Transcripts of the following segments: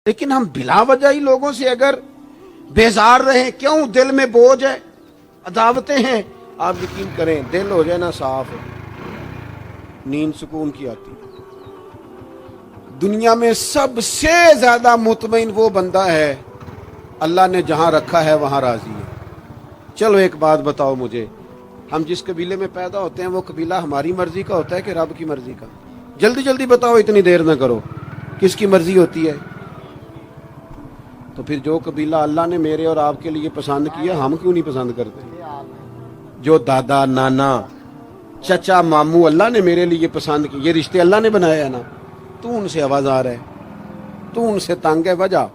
لیکن ہم بلا وجہ ہی لوگوں سے اگر بیزار رہیں، کیوں؟ دل میں بوجھ ہے، عداوتیں ہیں، آپ یقین کریں دل ہو جائے نا صاف، نیند سکون کی آتی۔ دنیا میں سب سے زیادہ مطمئن وہ بندہ ہے اللہ نے جہاں رکھا ہے وہاں راضی ہے۔ چلو ایک بات بتاؤ مجھے، ہم جس قبیلے میں پیدا ہوتے ہیں وہ قبیلہ ہماری مرضی کا ہوتا ہے کہ رب کی مرضی کا؟ جلدی جلدی بتاؤ، اتنی دیر نہ کرو، کس کی مرضی ہوتی ہے؟ تو پھر جو قبیلہ اللہ نے میرے اور آپ کے لیے پسند کیا، ہم کیوں نہیں پسند کرتے؟ جو دادا نانا چچا ماموں اللہ نے میرے لیے پسند کی، یہ رشتے اللہ نے بنایا ہے نا، تو ان سے آوازار ہے، تو ان سے تنگ ہے، وجہ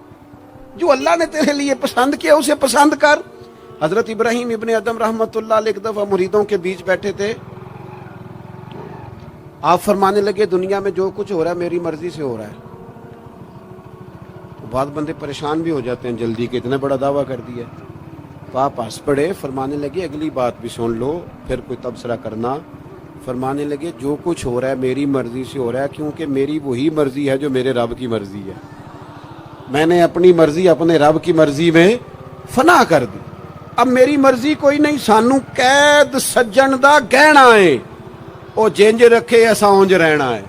جو اللہ نے تیرے لیے پسند کیا اسے پسند کر۔ حضرت ابراہیم ابن ادم رحمت اللہ علیہ ایک دفعہ مریدوں کے بیچ بیٹھے تھے، آپ فرمانے لگے دنیا میں جو کچھ ہو رہا ہے میری مرضی سے ہو رہا ہے۔ تو بعض بندے پریشان بھی ہو جاتے ہیں جلدی کہ اتنا بڑا دعویٰ کر دیا، تو آپ ہنس پڑے، فرمانے لگے اگلی بات بھی سن لو پھر کوئی تبصرہ کرنا۔ فرمانے لگے جو کچھ ہو رہا ہے میری مرضی سے ہو رہا ہے، کیونکہ میری وہی مرضی ہے جو میرے رب کی مرضی ہے۔ میں نے اپنی مرضی اپنے رب کی مرضی میں فنا کر دی، اب میری مرضی کوئی نہیں۔ سانو قید سجن دا گہنا ہے، او جنج رکھے ایسا اونج رہنا ہے۔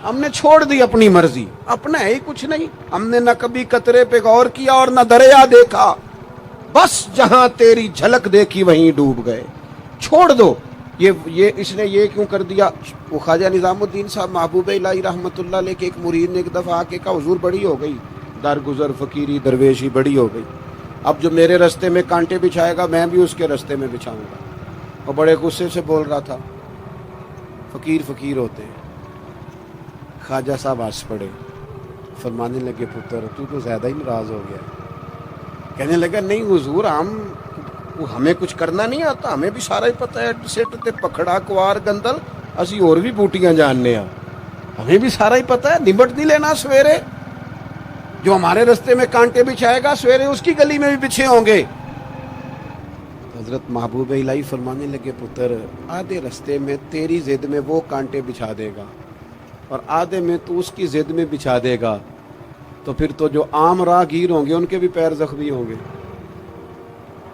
ہم نے چھوڑ دی اپنی مرضی، اپنا ہے ہی کچھ نہیں۔ ہم نے نہ کبھی قطرے پہ غور کیا اور نہ دریا دیکھا، بس جہاں تیری جھلک دیکھی وہیں ڈوب گئے۔ چھوڑ دو یہ اس نے یہ کیوں کر دیا؟ وہ خواجہ نظام الدین صاحب محبوب الہی رحمت اللہ علیہ کے ایک مرید نے ایک دفعہ آ کے کہا حضور بڑی ہو گئی درگزر فقیری درویشی بڑی ہو گئی، اب جو میرے رستے میں کانٹے بچھائے گا میں بھی اس کے رستے میں بچھاؤں گا۔ اور بڑے غصے سے بول رہا تھا، فقیر فقیر ہوتے ہیں۔ خواجہ صاحب ہنس پڑے، فرمانے لگے پتر تو زیادہ ہی ناراض ہو گیا۔ کہنے لگا نہیں حضور، ہمیں کچھ کرنا نہیں آتا، ہمیں بھی سارا ہی پتہ ہے، سٹ تے پکھڑا کوار گندل اسی اور بھی بوٹیاں جاننے ہیں، ہمیں بھی سارا ہی پتہ ہے، نمٹ نہیں لینا سویرے۔ جو ہمارے رستے میں کانٹے بچھائے گا سویرے اس کی گلی میں بھی بچھے ہوں گے۔ حضرت محبوب الہی فرمانے لگے پتر آدھے رستے میں تیری ضد میں وہ کانٹے بچھا دے گا اور آدھے میں تو اس کی ضد میں بچھا دے گا، تو پھر تو جو عام راہگیر ہوں گے ان کے بھی پیر زخمی ہوں گے،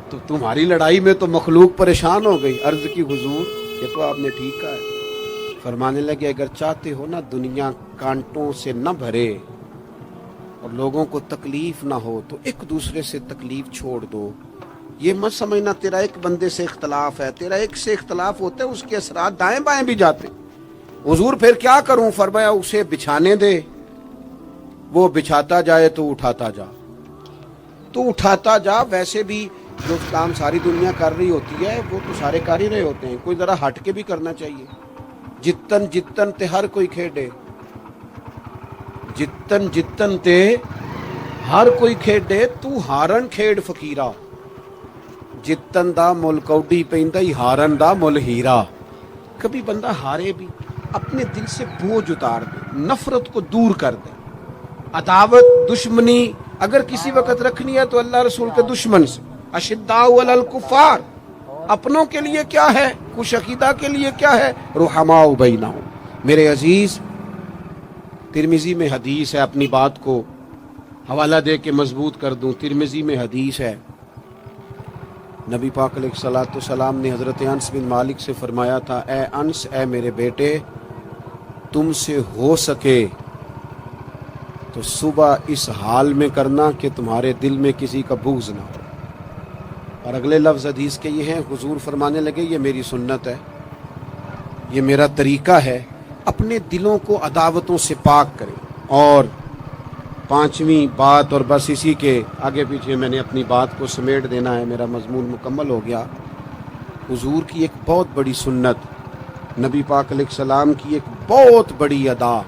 تو تمہاری لڑائی میں تو مخلوق پریشان ہو گئی۔ عرض کی حضور یہ تو آپ نے ٹھیک کہا ہے۔ فرمانے لگے اگر چاہتے ہو نا دنیا کانٹوں سے نہ بھرے اور لوگوں کو تکلیف نہ ہو تو ایک دوسرے سے تکلیف چھوڑ دو۔ یہ مت سمجھنا تیرا ایک بندے سے اختلاف ہے، تیرا ایک سے اختلاف ہوتا ہے اس کے اثرات دائیں بائیں بھی جاتے۔ حضور پھر کیا کروں؟ فرمایا اسے بچھانے دے، وہ بچھاتا جائے تو اٹھاتا جا، تو اٹھاتا جا۔ ویسے بھی جو کام ساری دنیا کر رہی ہوتی ہے وہ تو سارے کر ہی رہے ہوتے ہیں، کوئی ذرا ہٹ کے بھی کرنا چاہیے۔ جتن جتن تے ہر کوئی کھیڈے، جتن جتن تے ہر کوئی کھیڈے، تو ہارن کھیڈ فقیرا، جتن دا مل کوڈی پیندا ہی ہارن دا مل ہیرا۔ کبھی بندہ ہارے بھی اپنے دل سے بوجھ اتار دے، نفرت کو دور کر دے۔ عداوت دشمنی اگر کسی وقت رکھنی ہے تو اللہ رسول کے دشمن سے۔ اشداء علی الکفار، اپنوں کے لیے کیا ہے، کچھ عقیدہ کے لیے کیا ہے، رحماء بینہم۔ میرے عزیز ترمذی میں حدیث ہے، اپنی بات کو حوالہ دے کے مضبوط کر دوں، ترمذی میں حدیث ہے، نبی پاک علیہ الصلوۃ والسلام نے حضرت انس بن مالک سے فرمایا تھا، اے انس، اے میرے بیٹے، تم سے ہو سکے تو صبح اس حال میں کرنا کہ تمہارے دل میں کسی کا بغض نہ ہو۔ اور اگلے لفظ حدیث کے یہ ہیں، حضور فرمانے لگے یہ میری سنت ہے، یہ میرا طریقہ ہے، اپنے دلوں کو عداوتوں سے پاک کریں۔ اور پانچویں بات، اور بس اسی کے آگے پیچھے میں نے اپنی بات کو سمیٹ دینا ہے، میرا مضمون مکمل ہو گیا۔ حضور کی ایک بہت بڑی سنت، نبی پاک علیہ السلام کی ایک بہت بڑی ادا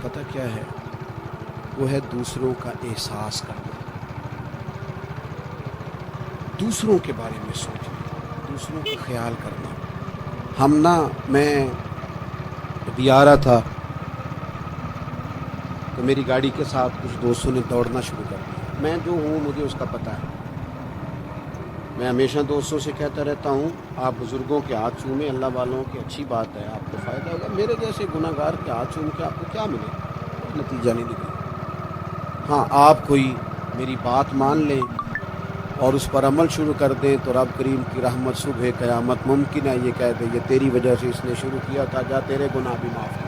پتہ کیا ہے؟ وہ ہے دوسروں کا احساس کرنا، دوسروں کے بارے میں سوچنا، دوسروں کا خیال کرنا۔ میں ابھی آ رہا تھا تو میری گاڑی کے ساتھ کچھ دوستوں نے دوڑنا شروع کر دیا۔ میں جو ہوں مجھے اس کا پتہ ہے، میں ہمیشہ دوستوں سے کہتا رہتا ہوں آپ بزرگوں کے ہاتھ چومیں، اللہ والوں کی اچھی بات ہے، آپ کو فائدہ ہوگا۔ میرے جیسے گناہ گار کے ہاتھ چوم کے آپ کو کیا ملے؟ کوئی نتیجہ نہیں نکلا۔ ہاں آپ کوئی میری بات مان لیں اور اس پر عمل شروع کر دیں تو رب کریم کی رحمت صبح قیامت ممکن ہے یہ کہہ دے یہ تیری وجہ سے اس نے شروع کیا تھا، جا تیرے گناہ بھی معاف کر۔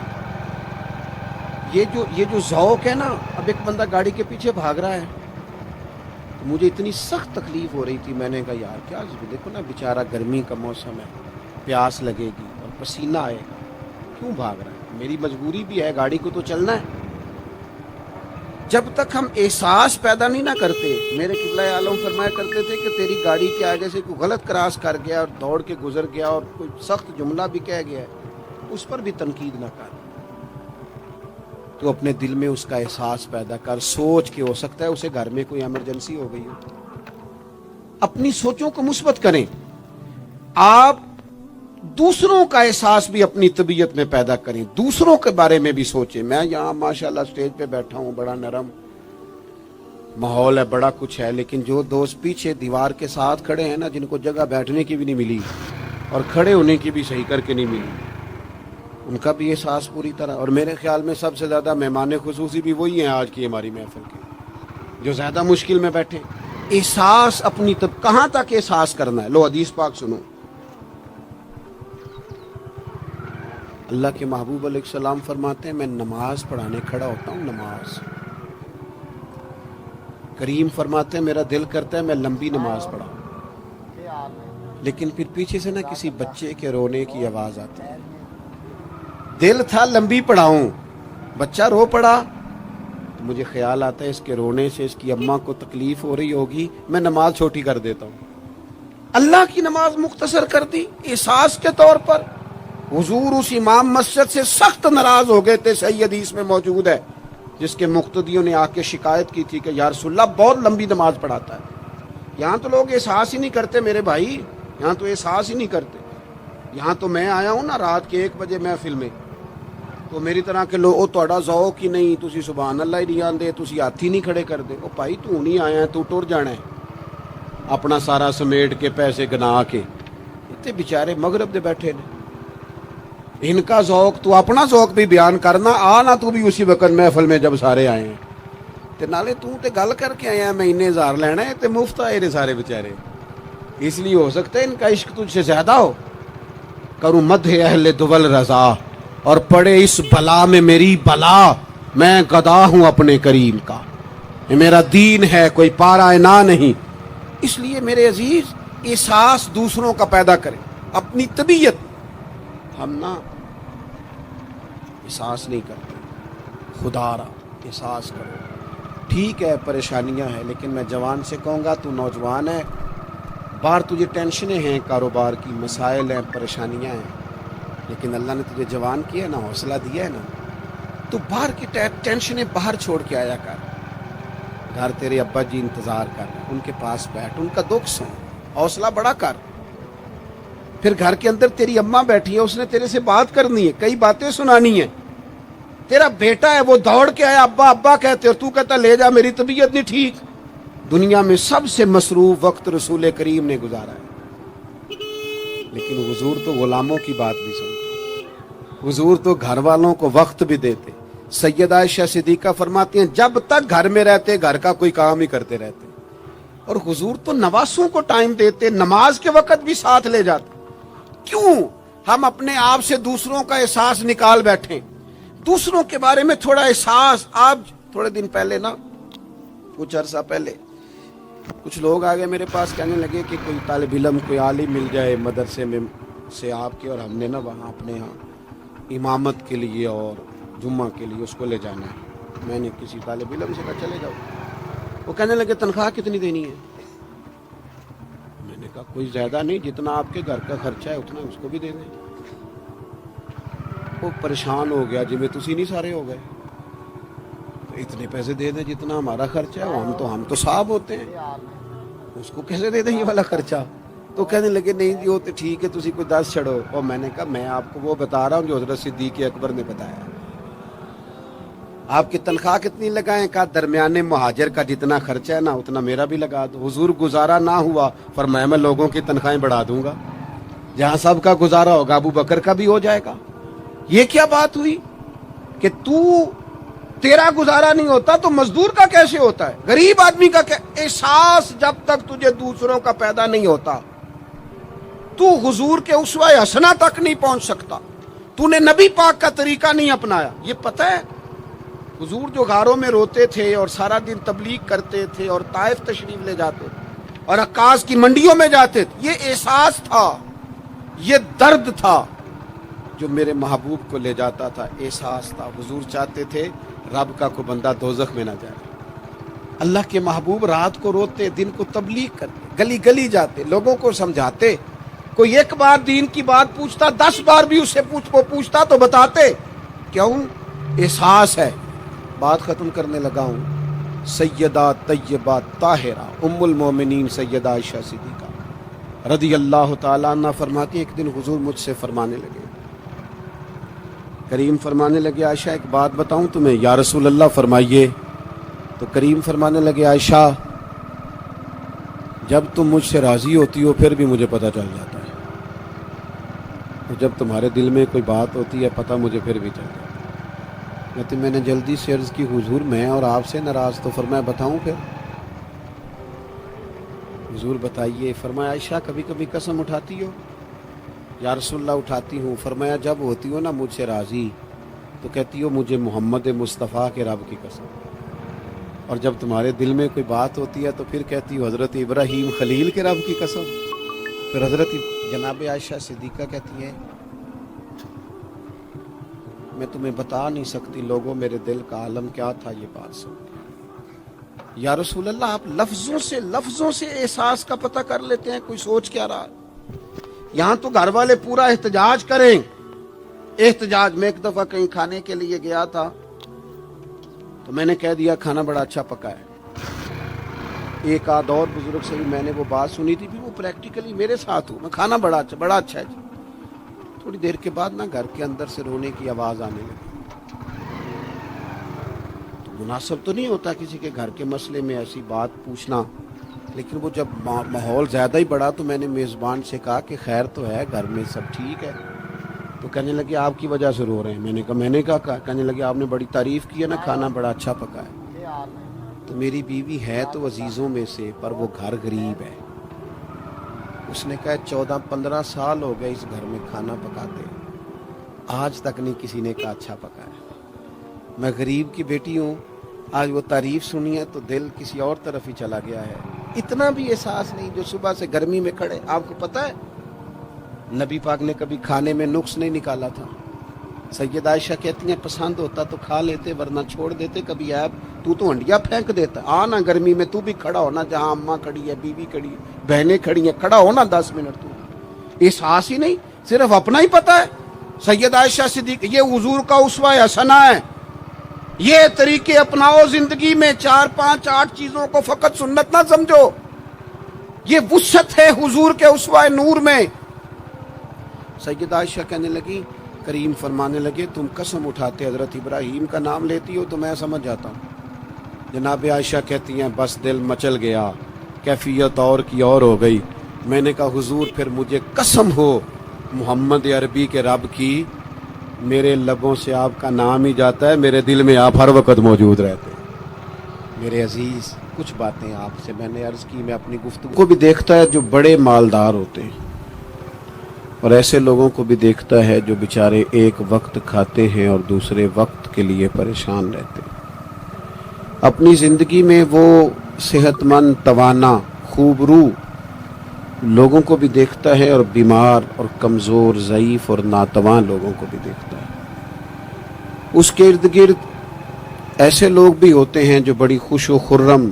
یہ جو ذوق ہے نا، اب ایک بندہ گاڑی کے پیچھے بھاگ رہا ہے، مجھے اتنی سخت تکلیف ہو رہی تھی، میں نے کہا یار کیا دیکھو نا بیچارہ گرمی کا موسم ہے، پیاس لگے گی اور پسینہ آئے گا، کیوں بھاگ رہا ہے؟ میری مجبوری بھی ہے، گاڑی کو تو چلنا ہے۔ جب تک ہم احساس پیدا نہیں نہ کرتے، میرے قبلہ عالم فرمایا کرتے تھے کہ تیری گاڑی کے آگے سے کوئی غلط کراس کر گیا اور دوڑ کے گزر گیا اور کوئی سخت جملہ بھی کہہ گیا ہے، اس پر بھی تنقید نہ کر، تو اپنے دل میں اس کا احساس پیدا کر، سوچ کے ہو سکتا ہے اسے گھر میں کوئی ایمرجنسی ہو گئی ہو۔ اپنی سوچوں کو مثبت کریں، آپ دوسروں کا احساس بھی اپنی طبیعت میں پیدا کریں، دوسروں کے بارے میں بھی سوچیں۔ میں یہاں ماشاءاللہ اسٹیج پہ بیٹھا ہوں، بڑا نرم ماحول ہے، بڑا کچھ ہے، لیکن جو دوست پیچھے دیوار کے ساتھ کھڑے ہیں نا، جن کو جگہ بیٹھنے کی بھی نہیں ملی اور کھڑے ہونے کی بھی صحیح کر کے نہیں ملی، ان کا بھی احساس پوری طرح، اور میرے خیال میں سب سے زیادہ مہمان خصوصی بھی وہی ہیں آج کی ہماری محفل کے، جو زیادہ مشکل میں بیٹھے۔ احساس اپنی کہاں تک احساس کرنا ہے؟ لو حدیث پاک سنو، اللہ کے محبوب علیہ السلام فرماتے ہیں میں نماز پڑھانے کھڑا ہوتا ہوں، نماز، کریم فرماتے ہیں میرا دل کرتا ہے میں لمبی نماز پڑھاؤں، لیکن پھر پیچھے سے نہ کسی بچے کے رونے کی آواز آتی ہے، دل تھا لمبی پڑھاؤں، بچہ رو پڑا، تو مجھے خیال آتا ہے اس کے رونے سے اس کی اماں کو تکلیف ہو رہی ہوگی، میں نماز چھوٹی کر دیتا ہوں، اللہ کی نماز مختصر کر دی احساس کے طور پر۔ حضور اس امام مسجد سے سخت ناراض ہو گئے تھے، صحیح حدیث میں موجود ہے، جس کے مقتدیوں نے آ کے شکایت کی تھی کہ یا رسول اللہ بہت لمبی نماز پڑھاتا ہے۔ یہاں تو لوگ احساس ہی نہیں کرتے میرے بھائی، یہاں تو احساس ہی نہیں کرتے۔ یہاں تو میں آیا ہوں نا رات کے 1 بجے محفل میں، تو میری طرح کے لوگ تہاڈا ذوق ہی نہیں، تسی سبحان اللہ ہی نہیں آندے، تسی ہاتھ ہی نہیں کھڑے کر دے۔ او بھائی تو نہیں آیا ہے، تو ٹر جانا ہے اپنا سارا سمیٹ کے پیسے گنا کے، اتنے بیچارے مغرب دے بیٹھے نے، ان کا ذوق تو اپنا ذوق بھی بیان کرنا، آنا تو بھی اسی وقت محفل میں جب سارے آئے ہیں، تے نالے تو تے گل کر کے آیا میں انہیں ہزار لینا ہے تے مفت آئے نے سارے بیچارے، اس لیے ہو سکتا ہے ان کا عشق تجھ سے زیادہ ہو۔ کروں مدح اہل دول رضا اور پڑے اس بلا میں میری بلا، میں گدا ہوں اپنے کریم کا، یہ میرا دین ہے کوئی پارا نہ نہیں۔ اس لیے میرے عزیز احساس دوسروں کا پیدا کریں، اپنی طبیعت ہم نا احساس نہیں کرتے، خدا را احساس کرو۔ ٹھیک ہے پریشانیاں ہیں، لیکن میں جوان سے کہوں گا تو نوجوان ہے، باہر تجھے ٹینشنیں ہیں، کاروبار کی مسائل ہیں، پریشانیاں ہیں، لیکن اللہ نے تجھے جوان کیا ہے نا، حوصلہ دیا ہے نا، تو باہر کی ٹینشنیں باہر چھوڑ کے آیا کر، گھر تیرے ابا جی انتظار کر، ان کے پاس بیٹھ، ان کا دکھ سن، حوصلہ بڑا کر۔ پھر گھر کے اندر تیری اماں بیٹھی ہے، اس نے تیرے سے بات کرنی ہے، کئی باتیں سنانی ہیں، تیرا بیٹا ہے وہ دوڑ کے آیا ابا ابا کہتے اور تو کہتا لے جا میری طبیعت نہیں ٹھیک۔ دنیا میں سب سے مصروف وقت رسول کریم نے گزارا ہے، لیکن حضور تو غلاموں کی بات بھی سنتے، حضور تو گھر والوں کو وقت بھی دیتے۔ سیدہ عائشہ صدیقہ فرماتی ہیں جب تک گھر میں رہتے گھر کا کوئی کام ہی کرتے رہتے، اور حضور تو نواسوں کو ٹائم دیتے، نماز کے وقت بھی ساتھ لے جاتے۔ کیوں ہم اپنے آپ سے دوسروں کا احساس نکال بیٹھیں، دوسروں کے بارے میں تھوڑا احساس۔ آپ تھوڑے دن پہلے نا، کچھ عرصہ پہلے کچھ لوگ آگے میرے پاس کہنے لگے کہ کوئی طالب علم کوئی عالم مل جائے مدرسے میں سے آپ کے، اور ہم نے نا وہاں اپنے ہاں امامت کے لیے اور جمعہ کے لیے اس کو لے جانا ہے۔ میں نے کسی طالب علم سے کہا چلے جاؤ، وہ کہنے لگے تنخواہ کتنی دینی ہے؟ میں نے کہا کوئی زیادہ نہیں، جتنا آپ کے گھر کا خرچہ ہے اتنا اس کو بھی دے دیں۔ وہ پریشان ہو گیا، جی میں تسی نہیں سارے ہو گئے، اتنے پیسے دے دیں جتنا ہمارا خرچہ ہے، ہم تو صاحب ہوتے ہیں، اس کو کیسے دے دیں یہ والا خرچہ؟ تو کہنے لگے نہیں جی وہ تو ٹھیک ہے تسی کوئی 10 چھڑو۔ اور میں نے کہا میں آپ کو وہ بتا رہا ہوں جو حضرت صدیق اکبر نے بتایا۔ آپ کی تنخواہ کتنی لگائیں؟ کہا درمیانے مہاجر کا جتنا خرچہ ہے نا اتنا میرا بھی لگا دو۔ حضور گزارا نہ ہوا، فرمایا میں لوگوں کی تنخواہیں بڑھا دوں گا، جہاں سب کا گزارا ہوگا ابو بکر کا بھی ہو جائے گا۔ یہ کیا بات ہوئی کہ تو تیرا گزارا نہیں ہوتا تو مزدور کا کیسے ہوتا ہے؟ غریب آدمی کا احساس جب تک تجھے دوسروں کا پیدا نہیں ہوتا تو حضور کے اسوہ حسنہ تک نہیں پہنچ سکتا. تو نے نبی پاک کا طریقہ نہیں اپنایا. یہ پتہ ہے حضور جو غاروں میں روتے تھے اور سارا دن تبلیغ کرتے تھے اور طائف تشریف لے جاتے اور عکاظ کی منڈیوں میں جاتے تھے، یہ احساس تھا، یہ درد تھا جو میرے محبوب کو لے جاتا تھا. احساس تھا. حضور چاہتے تھے رب کا کوئی بندہ دوزخ میں نہ جائے. اللہ کے محبوب رات کو روتے، دن کو تبلیغ کرتے، گلی گلی جاتے، لوگوں کو سمجھاتے. کوئی ایک بار دین کی بات پوچھتا، 10 بار بھی اس سے پوچھتا تو بتاتے. کیوں؟ احساس ہے. بات ختم کرنے لگا ہوں. سیدہ طیبہ طاہرہ ام المومنین سیدہ عائشہ صدیقہ رضی اللہ تعالیٰ عنہ فرماتی، ایک دن حضور مجھ سے فرمانے لگے، کریم فرمانے لگے عائشہ ایک بات بتاؤں تمہیں؟ یا رسول اللہ فرمائیے. تو کریم فرمانے لگے عائشہ جب تم مجھ سے راضی ہوتی ہو پھر بھی مجھے پتہ چل جاتا ہے، اور جب تمہارے دل میں کوئی بات ہوتی ہے پتہ مجھے پھر بھی چل جاتا ہے. کہتے میں نے جلدی سے عرض کی حضور میں اور آپ سے ناراض. تو فرمایا بتاؤں پھر؟ حضور بتائیے. فرمایا عائشہ کبھی کبھی قسم اٹھاتی ہو؟ یا رسول اللہ اٹھاتی ہوں. فرمایا جب ہوتی ہو نا مجھ سے راضی تو کہتی ہو مجھے محمد مصطفیٰ کے رب کی قسم، اور جب تمہارے دل میں کوئی بات ہوتی ہے تو پھر کہتی ہو حضرت ابراہیم خلیل کے رب کی قسم. پھر حضرت جناب عائشہ صدیقہ کہتی ہے میں تمہیں بتا نہیں سکتی لوگوں میرے دل کا عالم کیا تھا یہ بات سن کے. یا رسول اللہ آپ لفظوں سے احساس کا پتہ کر لیتے ہیں کوئی سوچ کیا رہا. یہاں تو گھر والے پورا احتجاج کریں. احتجاج میں ایک دفعہ کہیں کھانے کے لیے گیا تھا تو میں نے کہہ دیا کھانا بڑا اچھا پکا ہے. ایک آدھ اور بزرگ سے بھی میں نے وہ بات سنی تھی، بھی وہ پریکٹیکلی میرے ساتھ ہوں میں، کھانا بڑا اچھا ہے جی. تھوڑی دیر کے بعد نا گھر کے اندر سے رونے کی آواز آنے لگی. تو مناسب تو نہیں ہوتا کسی کے گھر کے مسئلے میں ایسی بات پوچھنا، لیکن وہ جب ماحول زیادہ ہی بڑا تو میں نے میزبان سے کہا کہ خیر تو ہے گھر میں سب ٹھیک ہے؟ تو کہنے لگے آپ کی وجہ سے رو رہے ہیں. میں نے کہا کہنے لگے آپ نے بڑی تعریف کی ہے نا کھانا بڑا اچھا پکا ہے. تو میری بیوی ہے تو عزیزوں میں سے پر وہ گھر غریب ہے. اس نے کہا 14-15 سال ہو گئے اس گھر میں کھانا پکاتے، آج تک نہیں کسی نے کہا اچھا پکا ہے. میں غریب کی بیٹی ہوں، آج وہ تعریف سنی ہے تو دل کسی اور طرف ہی چلا گیا ہے. اتنا بھی احساس نہیں جو صبح سے گرمی میں کھڑے. آپ کو پتہ ہے نبی پاک نے کبھی کھانے میں نقص نہیں نکالا تھا. سیدہ عائشہ کہتی ہیں پسند ہوتا تو کھا لیتے ورنہ چھوڑ دیتے. کبھی عیب تو ہنڈیا پھینک دیتا. آنا گرمی میں تو بھی کھڑا ہونا جہاں اماں کھڑی ہے، بیوی کھڑی ہے، بہنیں کھڑی ہیں، کھڑا ہونا 10 منٹ. تو احساس ہی نہیں، صرف اپنا ہی پتہ ہے. سیدہ عائشہ صدیقہ یہ حضور کا اسوہ حسنہ ہے. یہ طریقے اپناؤ زندگی میں. 4 5 8 چیزوں کو فقط سنت نہ سمجھو. یہ وسعت ہے حضور کے اسوہ نور میں. سیدہ عائشہ کہنے لگی، کریم فرمانے لگے تم قسم اٹھاتے حضرت ابراہیم کا نام لیتی ہو تو میں سمجھ جاتا ہوں. جناب عائشہ کہتی ہیں بس دل مچل گیا، کیفیت اور کی اور ہو گئی. میں نے کہا حضور پھر مجھے قسم ہو محمد عربی کے رب کی، میرے لبوں سے آپ کا نام ہی جاتا ہے، میرے دل میں آپ ہر وقت موجود رہتے ہیں. میرے عزیز کچھ باتیں آپ سے میں نے عرض کی. میں اپنی گفتگو کو بھی دیکھتا ہے جو بڑے مالدار ہوتے ہیں، اور ایسے لوگوں کو بھی دیکھتا ہے جو بیچارے ایک وقت کھاتے ہیں اور دوسرے وقت کے لیے پریشان رہتے ہیں. اپنی زندگی میں وہ صحت مند، توانا، خوبرو لوگوں کو بھی دیکھتا ہے، اور بیمار اور کمزور، ضعیف اور ناتواں لوگوں کو بھی دیکھتا ہے. اس کے ارد گرد ایسے لوگ بھی ہوتے ہیں جو بڑی خوش و خرم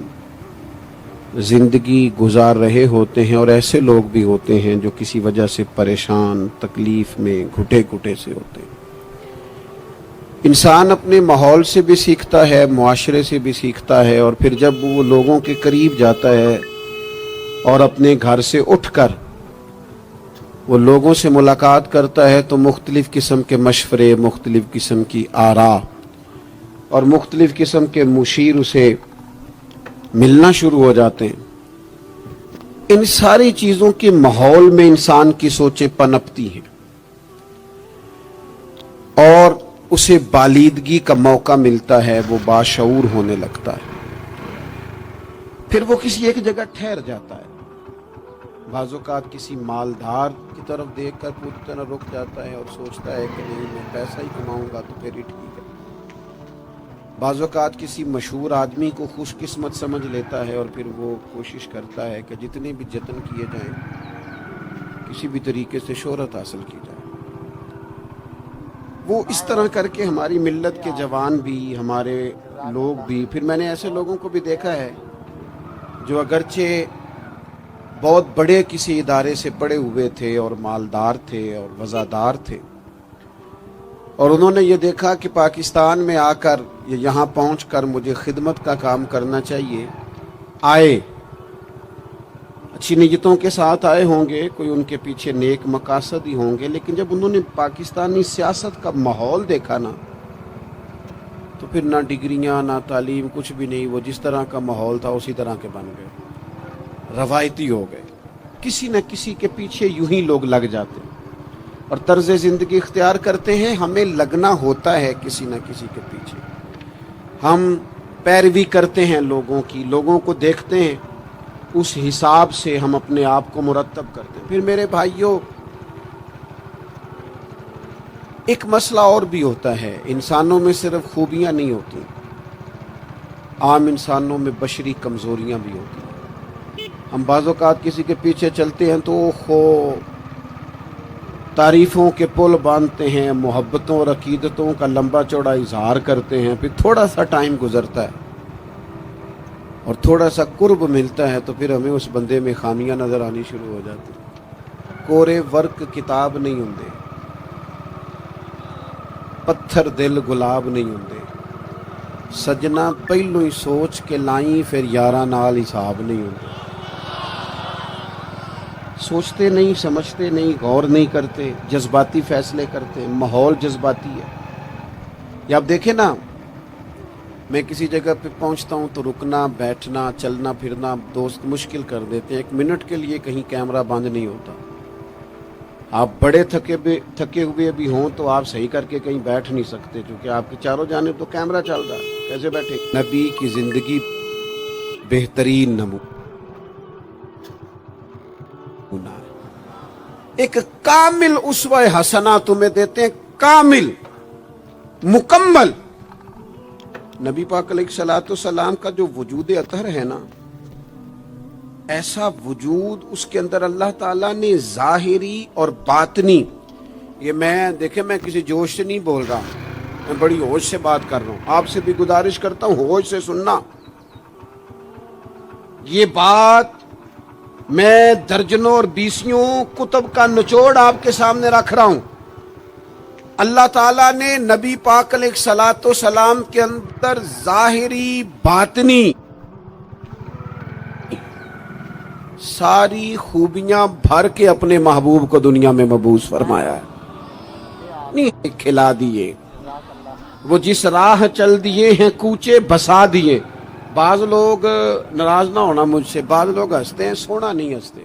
زندگی گزار رہے ہوتے ہیں، اور ایسے لوگ بھی ہوتے ہیں جو کسی وجہ سے پریشان، تکلیف میں گھٹے گھٹے سے ہوتے ہیں. انسان اپنے ماحول سے بھی سیکھتا ہے، معاشرے سے بھی سیکھتا ہے، اور پھر جب وہ لوگوں کے قریب جاتا ہے اور اپنے گھر سے اٹھ کر وہ لوگوں سے ملاقات کرتا ہے تو مختلف قسم کے مشورے، مختلف قسم کی آراء اور مختلف قسم کے مشیر اسے ملنا شروع ہو جاتے ہیں. ان ساری چیزوں کے ماحول میں انسان کی سوچیں پنپتی ہیں، اور اسے بالیدگی کا موقع ملتا ہے، وہ باشعور ہونے لگتا ہے، پھر وہ کسی ایک جگہ ٹھہر جاتا ہے۔ بعض اوقات کسی مالدار کی طرف دیکھ کر پوری طرح رک جاتا ہے اور سوچتا ہے کہ نہیں، میں پیسہ ہی کماؤں گا تو پھر ہی ٹھیک ہے۔ بعض اوقات کسی مشہور آدمی کو خوش قسمت سمجھ لیتا ہے اور پھر وہ کوشش کرتا ہے کہ جتنے بھی جتن کیے جائیں کسی بھی طریقے سے شہرت حاصل کی جائے۔ وہ اس طرح کر کے ہماری ملت کے جوان بھی، ہمارے لوگ بھی، پھر میں نے ایسے لوگوں کو بھی دیکھا ہے جو اگرچہ بہت بڑے کسی ادارے سے پڑے ہوئے تھے اور مالدار تھے اور وزادار تھے، اور انہوں نے یہ دیکھا کہ پاکستان میں آ کر یا یہاں پہنچ کر مجھے خدمت کا کام کرنا چاہیے، آئے، اچھی نیتوں کے ساتھ آئے ہوں گے، کوئی ان کے پیچھے نیک مقاصد ہی ہوں گے، لیکن جب انہوں نے پاکستانی سیاست کا ماحول دیکھا نا، تو پھر نہ ڈگریاں نہ تعلیم کچھ بھی نہیں، وہ جس طرح کا ماحول تھا اسی طرح کے بن گئے، روایتی ہو گئے، کسی نہ کسی کے پیچھے یوں ہی لوگ لگ جاتے ہیں اور طرز زندگی اختیار کرتے ہیں۔ ہمیں لگنا ہوتا ہے کسی نہ کسی کے پیچھے، ہم پیروی کرتے ہیں لوگوں کی، لوگوں کو دیکھتے ہیں، اس حساب سے ہم اپنے آپ کو مرتب کرتے ہیں۔ پھر میرے بھائیوں، ایک مسئلہ اور بھی ہوتا ہے، انسانوں میں صرف خوبیاں نہیں ہوتی، عام انسانوں میں بشری کمزوریاں بھی ہوتی ہیں۔ ہم بعض اوقات کسی کے پیچھے چلتے ہیں تو تعریفوں کے پل باندھتے ہیں، محبتوں اور عقیدتوں کا لمبا چوڑا اظہار کرتے ہیں، پھر تھوڑا سا ٹائم گزرتا ہے اور تھوڑا سا قرب ملتا ہے تو پھر ہمیں اس بندے میں خامیاں نظر آنی شروع ہو جاتی ہیں۔ کورے ورک کتاب نہیں ہوندے، پتھر دل گلاب نہیں ہوندے، سجنا پہلو ہی سوچ کے لائیں پھر یاراں نال حساب نہیں ہوندے۔ سوچتے نہیں، سمجھتے نہیں، غور نہیں کرتے، جذباتی فیصلے کرتے، ماحول جذباتی ہے۔ یا آپ دیکھیں نا، میں کسی جگہ پہ پہنچتا ہوں تو رکنا، بیٹھنا، چلنا پھرنا دوست مشکل کر دیتے ہیں، ایک منٹ کے لیے کہیں کیمرہ بند نہیں ہوتا۔ آپ بڑے تھکے ہوئے بھی ہوں تو آپ صحیح کر کے کہیں بیٹھ نہیں سکتے، کیونکہ آپ کے چاروں جانب تو کیمرہ چل رہا ہے، کیسے بیٹھے؟ نبی کی زندگی بہترین نمونہ، ایک کامل اسوہ حسنہ تمہیں دیتے ہیں، کامل، مکمل۔ نبی پاک علیہ الصلوۃ والسلام کا جو وجود اطہر ہے نا، ایسا وجود اس کے اندر اللہ تعالیٰ نے ظاہری اور باطنی، یہ دیکھیں میں کسی جوش سے نہیں بول رہا، میں بڑی ہوش سے بات کر رہا ہوں، آپ سے بھی گزارش کرتا ہوں ہوش سے سننا۔ یہ بات میں درجنوں اور بیسیوں کتب کا نچوڑ آپ کے سامنے رکھ رہا ہوں۔ اللہ تعالیٰ نے نبی پاک علیہ الصلوۃ والسلام کے اندر ظاہری باطنی ساری خوبیاں بھر کے اپنے محبوب کو دنیا میں مبعوث فرمایا ہے، نہیں کھلا دیے، وہ جس راہ چل دیے ہیں کوچے بسا دیے۔ بعض لوگ ناراض نہ ہونا مجھ سے، بعض لوگ ہنستے ہیں، سونا نہیں ہنستے،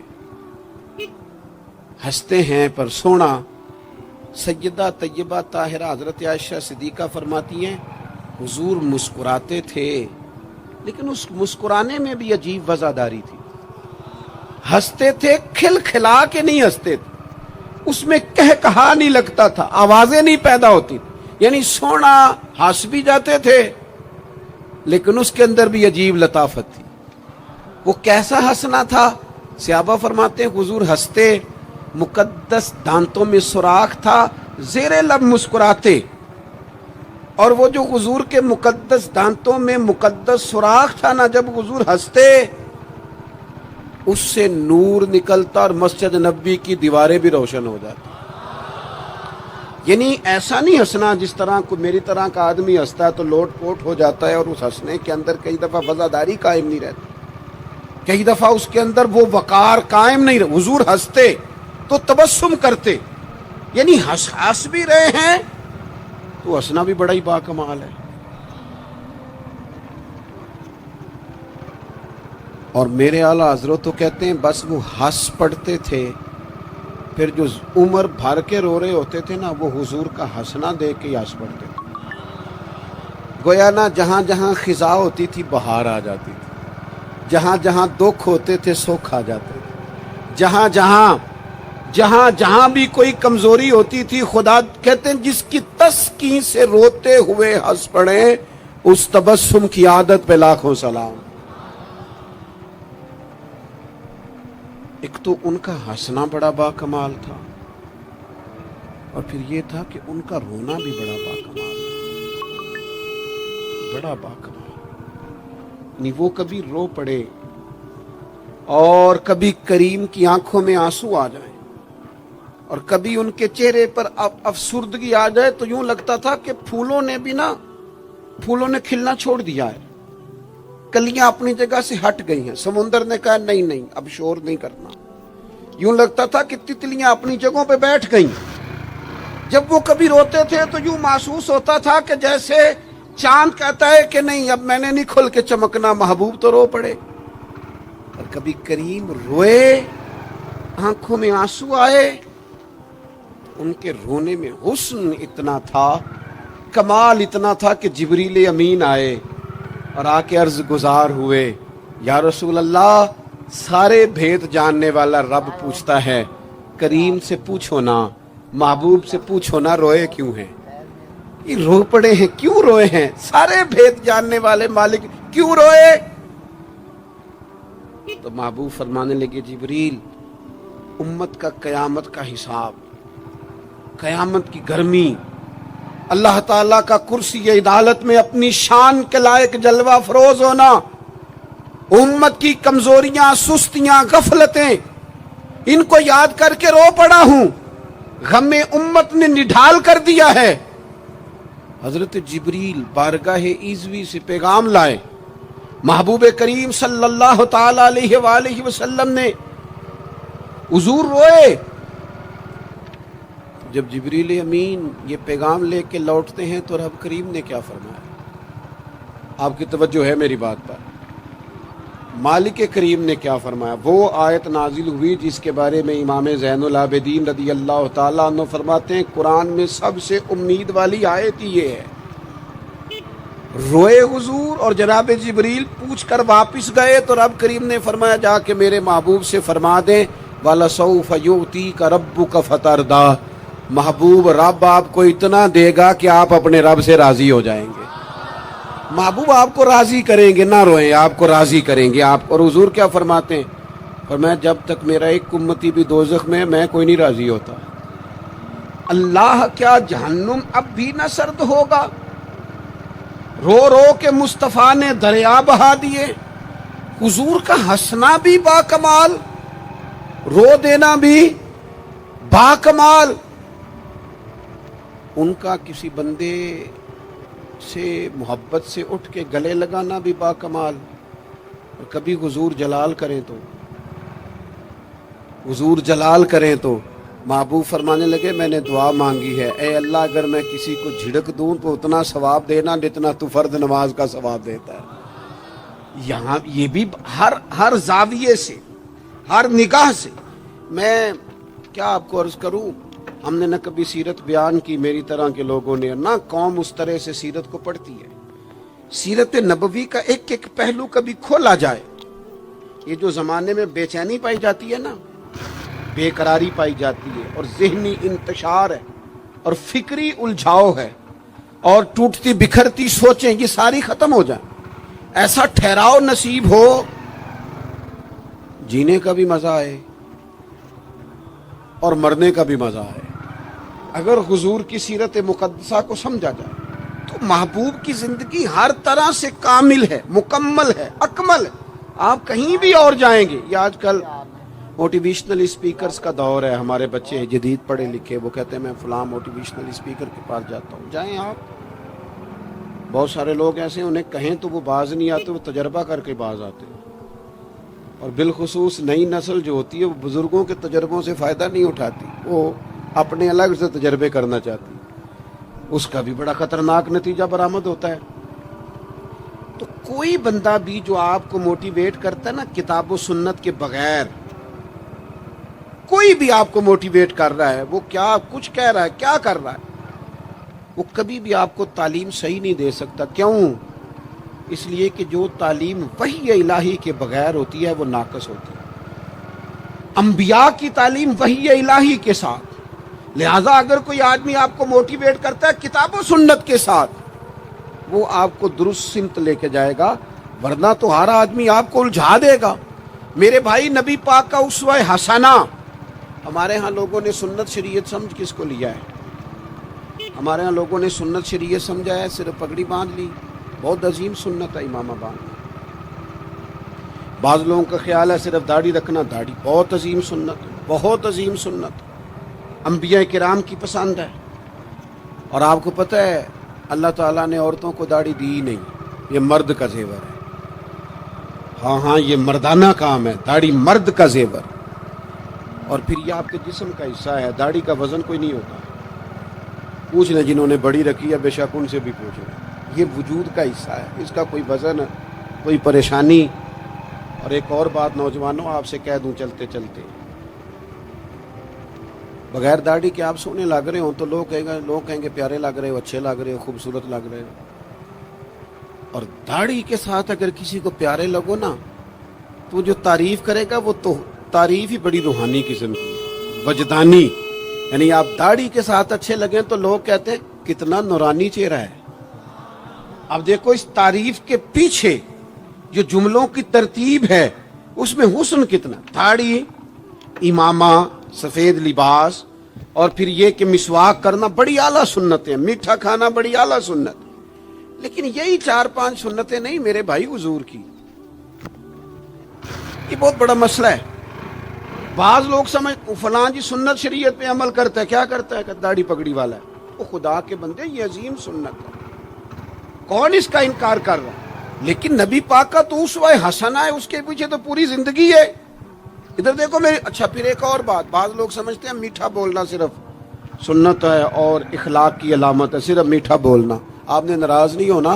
ہنستے ہیں پر سونا۔ سیدہ طیبہ طاہرہ حضرت عائشہ صدیقہ فرماتی ہیں حضور مسکراتے تھے، لیکن اس مسکرانے میں بھی عجیب وزاداری تھی۔ ہنستے تھے کھل کھلا کے نہیں ہنستے تھے، اس میں کہا نہیں لگتا تھا، آوازیں نہیں پیدا ہوتی، یعنی سونا ہنس بھی جاتے تھے لیکن اس کے اندر بھی عجیب لطافت تھی۔ وہ کیسا ہنسنا تھا؟ صحابہ فرماتے ہیں حضور ہنستے، مقدس دانتوں میں سوراخ تھا، زیر لب مسکراتے، اور وہ جو حضور کے مقدس دانتوں میں مقدس سوراخ تھا نا، جب حضور ہنستے اس سے نور نکلتا اور مسجد نبوی کی دیواریں بھی روشن ہو جاتی۔ یعنی ایسا نہیں ہنسنا جس طرح کوئی میری طرح کا آدمی ہنستا ہے تو لوٹ پوٹ ہو جاتا ہے اور اس ہنسنے کے اندر کئی دفعہ وزاداری قائم نہیں رہتی، کئی دفعہ اس کے اندر وہ وقار قائم نہیں رہتا۔ حضور ہنستے تو تبسم کرتے، یعنی ہنس بھی رہے ہیں تو ہنسنا بھی بڑا ہی باکمال ہے۔ اور میرے اعلیٰ حضرت تو کہتے ہیں بس وہ ہنس پڑتے تھے، پھر جو عمر بھر کے رو رہے ہوتے تھے نا، وہ حضور کا ہنسنا دیکھ کے ہی ہنس پڑتے تھے۔ گویا نا جہاں جہاں خزاں ہوتی تھی بہار آ جاتی تھی، جہاں جہاں دکھ ہوتے تھے سکھ آ جاتے تھے، جہاں جہاں بھی کوئی کمزوری ہوتی تھی خدا کہتے ہیں جس کی تسکین سے روتے ہوئے ہنس پڑے اس تبسم کی عادت پہ لاکھوں سلام۔ ایک تو ان کا ہنسنا بڑا باکمال تھا، اور پھر یہ تھا کہ ان کا رونا بھی بڑا باکمال تھا، بڑا باکمال۔ نہیں وہ کبھی رو پڑے اور کبھی کریم کی آنکھوں میں آنسو آ جائیں اور کبھی ان کے چہرے پر افسردگی آ جائے تو یوں لگتا تھا کہ پھولوں نے کھلنا چھوڑ دیا ہے، کلیاں اپنی جگہ سے ہٹ گئی ہیں، سمندر نے کہا نہیں اب شور نہیں کرنا، یوں لگتا تھا کہ تتلیاں اپنی جگہوں پہ بیٹھ گئیں۔ جب وہ کبھی روتے تھے تو یوں محسوس ہوتا تھا کہ جیسے چاند کہتا ہے کہ نہیں اب میں نے نہیں کھل کے چمکنا، محبوب تو رو پڑے۔ اور کبھی کریم روئے، آنکھوں میں آنسو آئے، ان کے رونے میں حسن اتنا تھا، کمال اتنا تھا کہ جبریل امین آئے اور آ کے عرض گزار ہوئے، یا رسول اللہ سارے بھید جاننے والا رب پوچھتا ہے کریم سے پوچھو نا، محبوب سے پوچھو نا روئے کیوں ہیں، یہ رو پڑے ہیں کیوں روئے ہیں، سارے بھید جاننے والے مالک کیوں روئے؟ تو محبوب فرمانے لگے جبریل امت کا قیامت کا حساب، قیامت کی گرمی، اللہ تعالیٰ کا کرسی عدالت میں اپنی شان کے لائق جلوہ فروز ہونا، امت کی کمزوریاں، سستیاں، غفلتیں، ان کو یاد کر کے رو پڑا ہوں، غم امت نے نڈھال کر دیا ہے۔ حضرت جبریل بارگاہ ایزوی سے پیغام لائے، محبوب کریم صلی اللہ تعالی علیہ وآلہ وسلم نے حضور روئے۔ جب جبریل امین یہ پیغام لے کے لوٹتے ہیں تو رب کریم نے کیا فرمایا؟ آپ کی توجہ ہے میری بات پر؟ مالک کریم نے کیا فرمایا؟ وہ آیت نازل ہوئی جس کے بارے میں امام زین العابدین رضی اللہ تعالیٰ عنہ فرماتے ہیں قرآن میں سب سے امید والی آیت یہ ہے۔ روئے حضور اور جناب جبریل پوچھ کر واپس گئے تو رب کریم نے فرمایا جا کے میرے محبوب سے فرما دیں وَلَسَوْفَ يُؤْتِيكَ رَبُّكَ فَتَرْضَىٰ، محبوب رب آپ کو اتنا دے گا کہ آپ اپنے رب سے راضی ہو جائیں گے۔ محبوب آپ کو راضی کریں گے، نہ روئیں، آپ کو راضی کریں گے آپ۔ اور حضور کیا فرماتے ہیں؟ فرمایا جب تک میرا ایک امتی بھی دوزخ میں کوئی نہیں راضی ہوتا۔ اللہ کیا جہنم اب بھی نہ سرد ہوگا؟ رو رو کے مصطفیٰ نے دریا بہا دیے۔ حضور کا ہنسنا بھی باکمال، رو دینا بھی باکمال، ان کا کسی بندے سے محبت سے اٹھ کے گلے لگانا بھی باکمال۔ اور کبھی حضور جلال کریں تو محبوب فرمانے لگے میں نے دعا مانگی ہے، اے اللہ اگر میں کسی کو جھڑک دوں تو اتنا ثواب دینا جتنا تو فرد نماز کا ثواب دیتا ہے۔ یہاں یہ بھی ہر زاویے سے، ہر نگاہ سے، میں کیا آپ کو عرض کروں، ہم نے نہ کبھی سیرت بیان کی، میری طرح کے لوگوں نے، نہ قوم اس طرح سے سیرت کو پڑھتی ہے۔ سیرت نبوی کا ایک ایک پہلو کبھی کھولا جائے، یہ جو زمانے میں بے چینی پائی جاتی ہے نا، بے قراری پائی جاتی ہے، اور ذہنی انتشار ہے، اور فکری الجھاؤ ہے، اور ٹوٹتی بکھرتی سوچیں، یہ ساری ختم ہو جائیں، ایسا ٹھہراؤ نصیب ہو، جینے کا بھی مزہ آئے اور مرنے کا بھی مزہ آئے۔ اگر حضور کی سیرت مقدسہ کو سمجھا جائے تو محبوب کی زندگی ہر طرح سے کامل ہے، مکمل ہے، اکمل ہے۔ آپ کہیں بھی اور جائیں گے، یہ آج کل موٹیویشنل اسپیکرز کا دور ہے، ہمارے بچے جدید پڑھے لکھے، وہ کہتے ہیں میں فلاں موٹیویشنل اسپیکر کے پاس جاتا ہوں، جائیں آپ۔ بہت سارے لوگ ایسے ہیں، انہیں کہیں تو وہ باز نہیں آتے، وہ تجربہ کر کے باز آتے ہیں۔ اور بالخصوص نئی نسل جو ہوتی ہے وہ بزرگوں کے تجربوں سے فائدہ نہیں اٹھاتی، وہ اپنے الگ سے تجربے کرنا چاہتی، اس کا بھی بڑا خطرناک نتیجہ برآمد ہوتا ہے۔ تو کوئی بندہ بھی جو آپ کو موٹیویٹ کرتا ہے نا کتاب و سنت کے بغیر، کوئی بھی آپ کو موٹیویٹ کر رہا ہے، وہ کیا کچھ کہہ رہا ہے، کیا کر رہا ہے، وہ کبھی بھی آپ کو تعلیم صحیح نہیں دے سکتا. کیوں؟ اس لیے کہ جو تعلیم وحی الہی کے بغیر ہوتی ہے وہ ناقص ہوتی ہے. انبیاء کی تعلیم وحی الہی کے ساتھ. لہذا اگر کوئی آدمی آپ کو موٹیویٹ کرتا ہے کتاب و سنت کے ساتھ, وہ آپ کو درست سمت لے کے جائے گا, ورنہ تو ہر آدمی آپ کو الجھا دے گا. میرے بھائی, نبی پاک کا اسوہ حسنہ. ہمارے ہاں لوگوں نے سنت شریعت سمجھ کس کو لیا ہے؟ ہمارے ہاں لوگوں نے سنت شریعت سمجھا ہے صرف پگڑی باندھ لی. بہت عظیم سنت ہے امامہ باندھنا. بعض لوگوں کا خیال ہے صرف داڑھی رکھنا, داڑھی بہت عظیم سنت, بہت عظیم سنت, انبیاء کرام کی پسند ہے. اور آپ کو پتہ ہے اللہ تعالیٰ نے عورتوں کو داڑھی دی ہی نہیں, یہ مرد کا زیور ہے. ہاں یہ مردانہ کام ہے, داڑھی مرد کا زیور. اور پھر یہ آپ کے جسم کا حصہ ہے, داڑھی کا وزن کوئی نہیں ہوتا. پوچھ لیں جنہوں نے بڑی رکھی ہے, بے شک ان سے بھی پوچھ لیں. یہ وجود کا حصہ ہے, اس کا کوئی وزن, کوئی پریشانی. اور ایک اور بات نوجوانوں آپ سے کہہ دوں چلتے چلتے, بغیر داڑھی کے آپ سونے لگ رہے ہوں تو لوگ کہیں گے پیارے لگ رہے ہو, اچھے لگ رہے ہو, خوبصورت لگ رہے ہو. اور داڑھی کے ساتھ اگر کسی کو پیارے لگو نا, تو جو تعریف کرے گا وہ تو تعریف ہی بڑی روحانی قسم کی ہے, وجدانی. یعنی آپ داڑھی کے ساتھ اچھے لگیں تو لوگ کہتے ہیں کتنا نورانی چہرہ ہے. اب دیکھو اس تعریف کے پیچھے جو جملوں کی ترتیب ہے اس میں حسن کتنا. داڑھی, امامہ, سفید لباس, اور پھر یہ کہ مسواک کرنا بڑی اعلیٰ سنتیں, میٹھا کھانا بڑی اعلیٰ سنت. لیکن یہی 4-5 سنتیں نہیں میرے بھائی حضور کی. یہ بہت بڑا مسئلہ ہے. بعض لوگ سمجھ فلاں جی سنت شریعت پہ عمل کرتا ہے, کیا کرتا ہے کہ داڑھی پگڑی والا ہے. وہ خدا کے بندے یہ عظیم سنت ہے, کون اس کا انکار کر رہا ہے. لیکن نبی پاک کا تو اسوہ حسنہ ہے, اس کے پیچھے تو پوری زندگی ہے. ادھر دیکھو میرے. اچھا پھر ایک اور بات, بعض لوگ سمجھتے ہیں میٹھا بولنا صرف سنت ہے اور اخلاق کی علامت ہے, صرف میٹھا بولنا. آپ نے ناراض نہیں ہونا,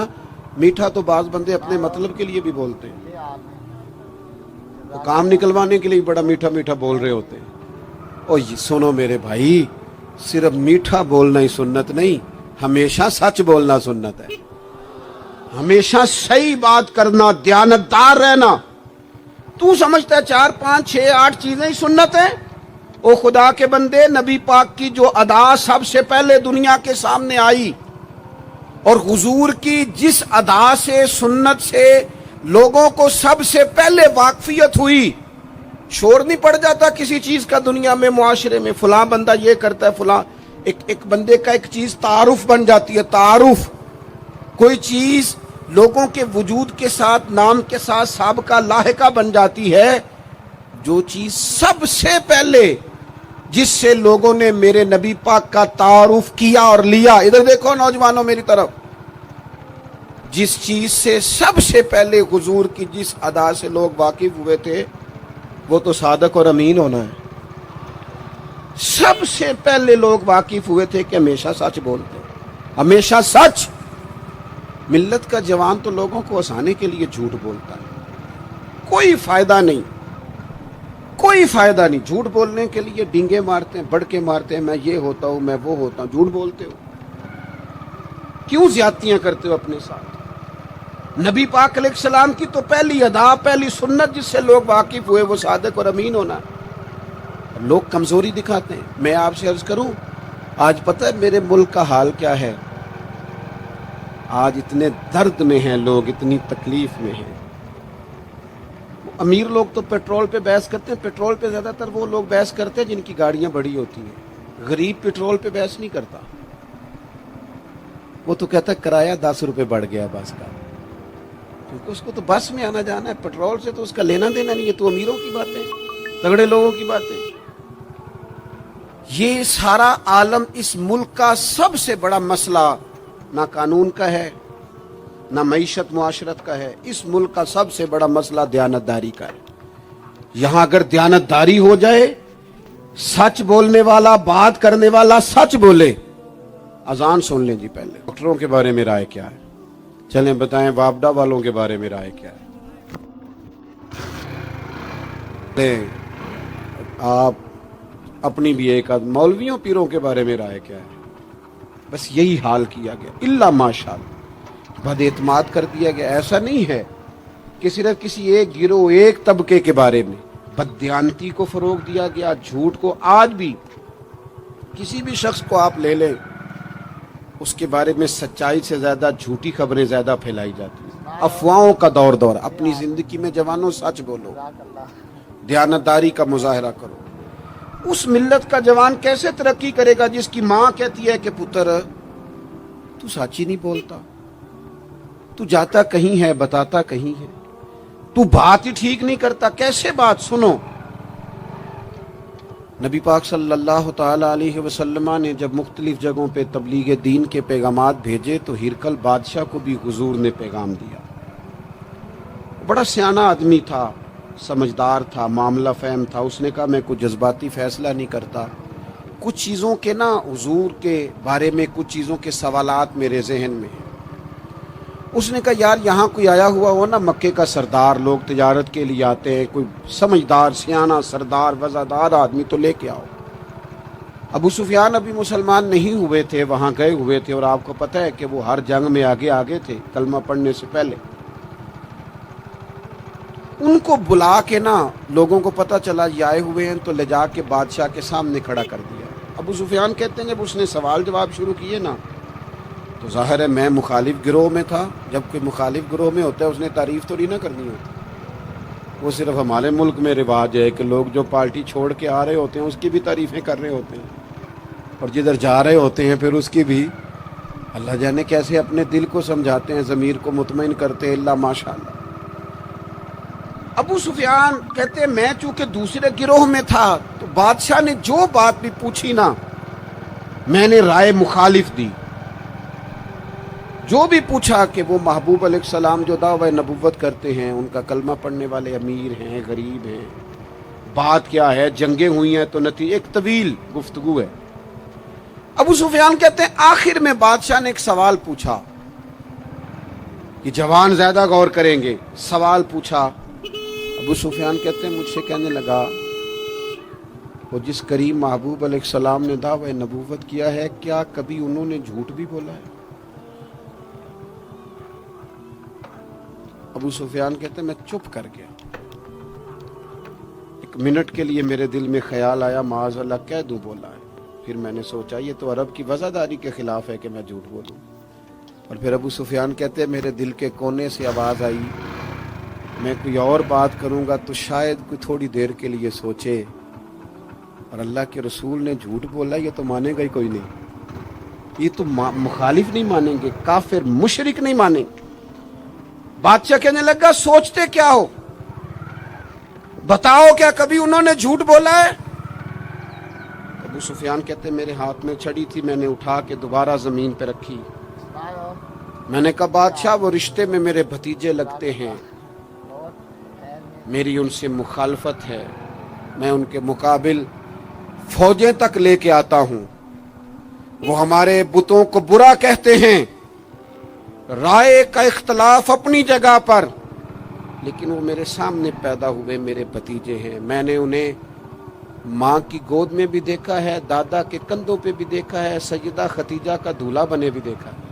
میٹھا تو بعض بندے اپنے مطلب کے لیے بھی بولتے ہیں, وہ کام نکلوانے کے لیے بڑا میٹھا میٹھا بول رہے ہوتے ہیں. اور یہ سنو میرے بھائی, صرف میٹھا بولنا ہی سنت نہیں, ہمیشہ سچ بولنا سنت ہے. ہمیشہ صحیح بات کرنا, دیانتدار رہنا. تو سمجھتا ہے 4, 5, 6, 8 چیزیں ہی سنت ہیں؟ او خدا کے بندے, نبی پاک کی جو ادا سب سے پہلے دنیا کے سامنے آئی, اور حضور کی جس ادا سے, سنت سے لوگوں کو سب سے پہلے واقفیت ہوئی. شور نہیں پڑ جاتا کسی چیز کا دنیا میں, معاشرے میں, فلاں بندہ یہ کرتا ہے, فلاں ایک بندے کا ایک چیز تعارف بن جاتی ہے. تعارف, کوئی چیز لوگوں کے وجود کے ساتھ, نام کے ساتھ سابقہ لاحقہ بن جاتی ہے. جو چیز سب سے پہلے جس سے لوگوں نے میرے نبی پاک کا تعارف کیا اور لیا, ادھر دیکھو نوجوانوں میری طرف, جس چیز سے سب سے پہلے حضور کی جس ادا سے لوگ واقف ہوئے تھے وہ تو صادق اور امین ہونا ہے. سب سے پہلے لوگ واقف ہوئے تھے کہ ہمیشہ سچ بولتے, ہمیشہ سچ. ملت کا جوان تو لوگوں کو ہنسانے کے لیے جھوٹ بولتا ہے, کوئی فائدہ نہیں, کوئی فائدہ نہیں. جھوٹ بولنے کے لیے ڈینگے مارتے ہیں, بڑکے مارتے ہیں, میں یہ ہوتا ہوں, میں وہ ہوتا ہوں. جھوٹ بولتے ہو, کیوں زیادتیاں کرتے ہو اپنے ساتھ؟ نبی پاک علیہ السلام کی تو پہلی ادا, پہلی سنت جس سے لوگ واقف ہوئے وہ صادق اور امین ہونا. لوگ کمزوری دکھاتے ہیں. میں آپ سے عرض کروں, آج پتہ ہے میرے ملک کا حال کیا ہے؟ آج اتنے درد میں ہیں لوگ, اتنی تکلیف میں ہیں. امیر لوگ تو پیٹرول پہ بحث کرتے ہیں, پیٹرول پہ زیادہ تر وہ لوگ بحث کرتے ہیں جن کی گاڑیاں بڑی ہوتی ہیں. غریب پیٹرول پہ بحث نہیں کرتا, وہ تو کہتا ہے کرایہ 10 روپے بڑھ گیا بس کا, کیونکہ اس کو تو بس میں آنا جانا ہے, پیٹرول سے تو اس کا لینا دینا نہیں ہے. تو امیروں کی باتیں, تگڑے لوگوں کی باتیں. یہ سارا عالم, اس ملک کا سب سے بڑا مسئلہ نہ قانون کا ہے, نہ معیشت معاشرت کا ہے. اس ملک کا سب سے بڑا مسئلہ دیانتداری کا ہے. یہاں اگر دیانتداری ہو جائے, سچ بولنے والا, بات کرنے والا سچ بولے. اذان سن لیں جی پہلے. ڈاکٹروں کے بارے میں رائے کیا ہے؟ چلیں بتائیں. وابڈا والوں کے بارے میں رائے کیا ہے؟ آپ اپنی بھی ایک آدھ. مولویوں پیروں کے بارے میں رائے کیا ہے؟ بس یہی حال کیا گیا، الا ماشاء اللہ، بد اعتماد کر دیا گیا۔ ایسا نہیں ہے کہ صرف کسی ایک گروہ، ایک طبقے کے بارے میں بددیانتی کو فروغ دیا گیا، جھوٹ کو۔ آج بھی کسی بھی شخص کو آپ لے لیں، اس کے بارے میں سچائی سے زیادہ جھوٹی خبریں زیادہ پھیلائی جاتی ہیں۔ افواہوں کا دور۔ اپنی زندگی میں جوانوں سچ بولو، دیانتداری کا مظاہرہ کرو۔ اس ملت کا جوان کیسے ترقی کرے گا جس کی ماں کہتی ہے کہ پتر تو سچ ہی نہیں بولتا، تو جاتا کہیں ہے بتاتا کہیں ہے، تو بات ہی ٹھیک نہیں کرتا، کیسے بات سنو؟ نبی پاک صلی اللہ تعالی علیہ وسلم نے جب مختلف جگہوں پہ تبلیغ دین کے پیغامات بھیجے تو ہرقل بادشاہ کو بھی حضور نے پیغام دیا۔ بڑا سیانہ آدمی تھا، سمجھدار تھا، معاملہ فہم تھا۔ اس نے کہا میں کوئی جذباتی فیصلہ نہیں کرتا، کچھ چیزوں کے نا حضور کے بارے میں کچھ چیزوں کے سوالات میرے ذہن میں ہیں۔ اس نے کہا یار یہاں کوئی آیا ہوا ہو نا، مکے کا سردار، لوگ تجارت کے لیے آتے ہیں، کوئی سمجھدار سیانہ سردار وزادار آدمی تو لے کے آؤ۔ ابو سفیان ابھی مسلمان نہیں ہوئے تھے، وہاں گئے ہوئے تھے، اور آپ کو پتہ ہے کہ وہ ہر جنگ میں آگے تھے کلمہ پڑھنے سے پہلے۔ ان کو بلا کے نا لوگوں کو پتہ چلا یہ آئے ہوئے ہیں تو لے جا کے بادشاہ کے سامنے کھڑا کر دیا۔ ابو سفیان کہتے ہیں جب اس نے سوال جواب شروع کیے نا تو ظاہر ہے میں مخالف گروہ میں تھا، جب کوئی مخالف گروہ میں ہوتا ہے اس نے تعریف تو نہیں نہ کرنی ہوتی۔ وہ صرف ہمارے ملک میں رواج ہے کہ لوگ جو پارٹی چھوڑ کے آ رہے ہوتے ہیں اس کی بھی تعریفیں کر رہے ہوتے ہیں، اور جدھر جا رہے ہوتے ہیں پھر اس کی بھی۔ اللہ جانے کیسے اپنے دل کو سمجھاتے ہیں، ضمیر کو مطمئن کرتے ہیں، اللہ ماشاء اللہ۔ ابو سفیان کہتے ہیں میں چونکہ دوسرے گروہ میں تھا تو بادشاہ نے جو بات بھی پوچھی نا میں نے رائے مخالف دی۔ جو بھی پوچھا کہ وہ محبوب علیہ السلام جو دعوی نبوت کرتے ہیں، ان کا کلمہ پڑھنے والے امیر ہیں، غریب ہیں، بات کیا ہے، جنگیں ہوئی ہیں تو نتیجہ ایک طویل گفتگو ہے۔ ابو سفیان کہتے ہیں آخر میں بادشاہ نے ایک سوال پوچھا کہ جوان زیادہ غور کریں گے۔ سوال پوچھا، ابو سفیان کہتے ہیں مجھ سے کہنے لگا وہ جس کریم محبوب علیہ السلام نے دعوی نبوت کیا ہے کیا کبھی انہوں نے جھوٹ بھی بولا ہے؟ ابو سفیان کہتے ہیں میں چپ کر گیا۔ ایک منٹ کے لیے میرے دل میں خیال آیا معاذ اللہ کہہ دوں بولا ہے، پھر میں نے سوچا یہ تو عرب کی وزاداری کے خلاف ہے کہ میں جھوٹ بولوں۔ اور پھر ابو سفیان کہتے ہیں میرے دل کے کونے سے آواز آئی میں کوئی اور بات کروں گا تو شاید کوئی تھوڑی دیر کے لیے سوچے، اور اللہ کے رسول نے جھوٹ بولا یہ تو مانے گا ہی کوئی نہیں، یہ تو مخالف نہیں مانیں گے، کافر مشرک نہیں مانیں گے۔ بادشاہ کہنے لگا سوچتے کیا ہو، بتاؤ کیا کبھی انہوں نے جھوٹ بولا ہے؟ ابو سفیان کہتے میرے ہاتھ میں چھڑی تھی، میں نے اٹھا کے دوبارہ زمین پہ رکھی۔ میں نے کہا بادشاہ وہ رشتے میں میرے بھتیجے لگتے ہیں، میری ان سے مخالفت ہے، میں ان کے مقابل فوجیں تک لے کے آتا ہوں، وہ ہمارے بتوں کو برا کہتے ہیں، رائے کا اختلاف اپنی جگہ پر، لیکن وہ میرے سامنے پیدا ہوئے میرے بھتیجے ہیں، میں نے انہیں ماں کی گود میں بھی دیکھا ہے، دادا کے کندھوں پہ بھی دیکھا ہے، سیدہ خدیجہ کا دولہا بنے بھی دیکھا ہے،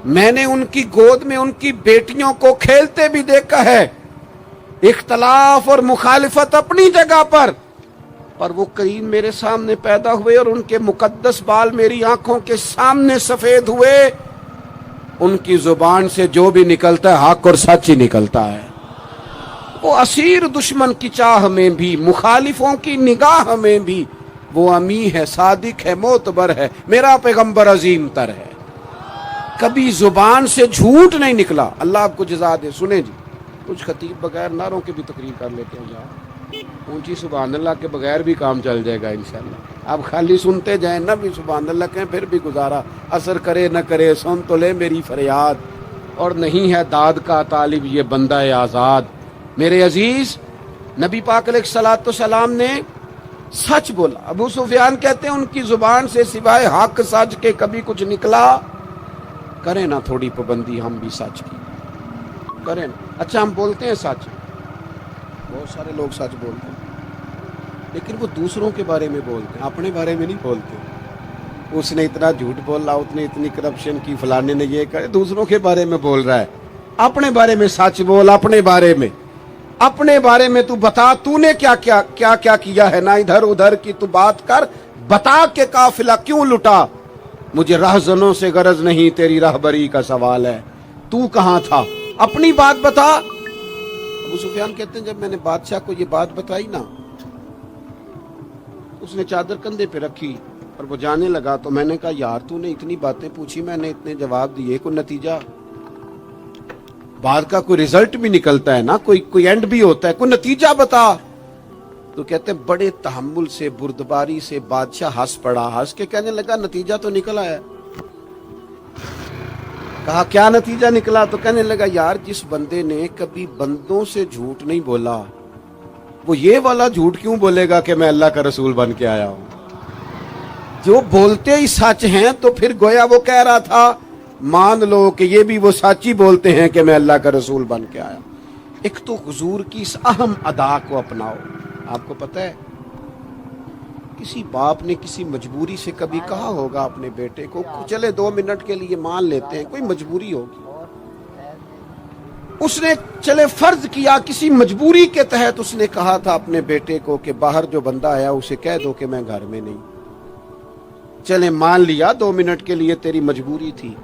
میں نے ان کی گود میں ان کی بیٹیوں کو کھیلتے بھی دیکھا ہے۔ اختلاف اور مخالفت اپنی جگہ پر وہ کریم میرے سامنے پیدا ہوئے اور ان کے مقدس بال میری آنکھوں کے سامنے سفید ہوئے، ان کی زبان سے جو بھی نکلتا ہے حق اور سچ ہی نکلتا ہے۔ وہ اسیر دشمن کی چاہ میں بھی، مخالفوں کی نگاہ میں بھی وہ امی ہے، صادق ہے، معتبر ہے، میرا پیغمبر عظیم تر ہے، کبھی زبان سے جھوٹ نہیں نکلا۔ اللہ آپ کو جزا دے۔ سنیں جی، کچھ خطیب بغیر نعروں کے بھی تقریر کر لیتے ہیں یار، اونچی سبحان اللہ کے بغیر بھی کام چل جائے گا انشاءاللہ۔ آپ خالی سنتے جائیں نہ بھی سبحان اللہ کہیں پھر بھی گزارا، اثر کرے نہ کرے سن تو لے میری فریاد، اور نہیں ہے داد کا طالب یہ بندہ آزاد۔ میرے عزیز نبی پاک علیہ الصلوۃ والسلام نے سچ بولا۔ ابو سفیان کہتے ہیں ان کی زبان سے سوائے حق سچ کے کبھی کچھ نکلا؟ کریں نا تھوڑی پابندی ہم بھی سچ کی کریں نا۔ اچھا ہم بولتے ہیں سچ، بہت سارے لوگ سچ بولتے ہیں لیکن وہ دوسروں کے بارے میں بولتے ہیں، اپنے بارے میں نہیں بولتے۔ اس نے اتنا جھوٹ بولا, اتنے اتنی کرپشن کی, فلانے نے یہ کرے, دوسروں کے بارے میں بول رہا ہے. اپنے بارے میں سچ بول, اپنے بارے میں تو بتا تو نے کیا کیا ہے. نہ ادھر ادھر کی تو بات کر, بتا کہ قافلہ کیوں لٹا. مجھے راہزنوں سے غرض نہیں, تیری راہبری کا سوال ہے. تو کہاں تھا, اپنی بات بتا. ابو سفیان کہتے ہیں جب میں نے بادشاہ کو یہ بات بتائی نا, اس نے چادر کندھے پہ رکھی اور وہ جانے لگا, تو میں نے کہا یار تو نے اتنی باتیں پوچھی, میں نے اتنے جواب دیے, کوئی نتیجہ بات کا کوئی رزلٹ بھی نکلتا ہے نا, کوئی اینڈ بھی ہوتا ہے, کوئی نتیجہ بتا. تو کہتے ہیں بڑے تحمل سے, بردباری سے بادشاہ ہنس پڑا. ہنس کے کہنے لگا نتیجہ تو نکلا ہے. کہا کیا نتیجہ نکلا؟ تو کہنے لگا یار جس بندے نے کبھی بندوں سے جھوٹ نہیں بولا, وہ یہ والا جھوٹ کیوں بولے گا کہ میں اللہ کا رسول بن کے آیا ہوں. جو بولتے ہی سچ ہیں تو پھر گویا وہ کہہ رہا تھا مان لو کہ یہ بھی وہ سچ ہی بولتے ہیں کہ میں اللہ کا رسول بن کے آیا. ایک تو حضور کی اس اہم ادا کو اپناؤ. آپ کو پتہ ہے کسی باپ نے کسی مجبوری سے کبھی کہا ہوگا اپنے بیٹے کو چلے 2 منٹ کے لیے مان لیتے ہیں, کوئی مجبوری ہوگی, اس نے چلے فرض کیا کسی مجبوری کے تحت اس نے کہا تھا اپنے بیٹے کو کہ باہر جو بندہ آیا اسے کہہ دو کہ میں گھر میں نہیں. چلے مان لیا 2 منٹ کے لیے تیری مجبوری تھی,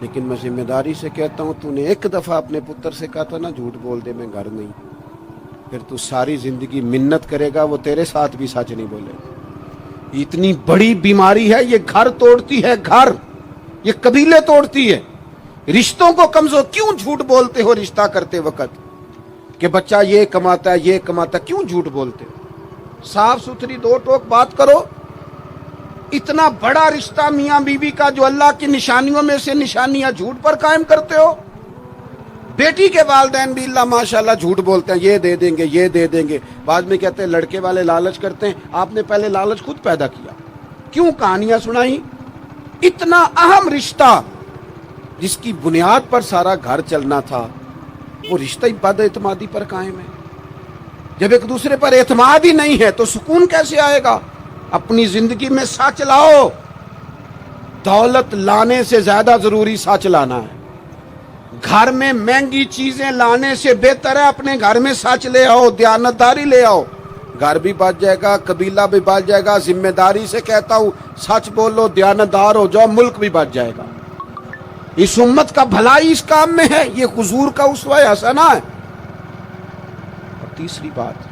لیکن میں ذمہ داری سے کہتا ہوں تو نے ایک دفعہ اپنے پتر سے کہا تھا نا جھوٹ بول دے میں گھر نہیں, پھر تو ساری زندگی منت کرے گا وہ تیرے ساتھ بھی سچ نہیں بولے. اتنی بڑی بیماری ہے یہ, گھر توڑتی ہے, گھر یہ قبیلے توڑتی ہے. رشتوں کو کمزور, کیوں جھوٹ بولتے ہو رشتہ کرتے وقت کہ بچہ یہ کماتا ہے یہ کماتا ہے, کیوں جھوٹ بولتے ہو؟ صاف ستھری 2 ٹوک بات کرو. اتنا بڑا رشتہ میاں بیوی کا جو اللہ کی نشانیوں میں سے نشانیاں جھوٹ پر قائم کرتے ہو. بیٹی کے والدین بھی اللہ ماشاءاللہ جھوٹ بولتے ہیں, یہ دے دیں گے یہ دے دیں گے. بعد میں کہتے ہیں لڑکے والے لالچ کرتے ہیں, آپ نے پہلے لالچ خود پیدا کیا, کیوں کہانیاں سنائی. اتنا اہم رشتہ جس کی بنیاد پر سارا گھر چلنا تھا, وہ رشتہ ہی بد اعتمادی پر قائم ہے. جب ایک دوسرے پر اعتماد ہی نہیں ہے تو سکون کیسے آئے گا؟ اپنی زندگی میں سچ لاؤ. دولت لانے سے زیادہ ضروری سچ لانا ہے. گھر میں مہنگی چیزیں لانے سے بہتر ہے اپنے گھر میں سچ لے آؤ, دیانتداری لے آؤ. گھر بھی بچ جائے گا, قبیلہ بھی بچ جائے گا. ذمہ داری سے کہتا ہوں سچ بولو, دیانتدار ہو جاؤ, ملک بھی بچ جائے گا. اس امت کا بھلائی اس کام میں ہے, یہ حضور کا اسوہ حسنہ ہے. اور تیسری بات,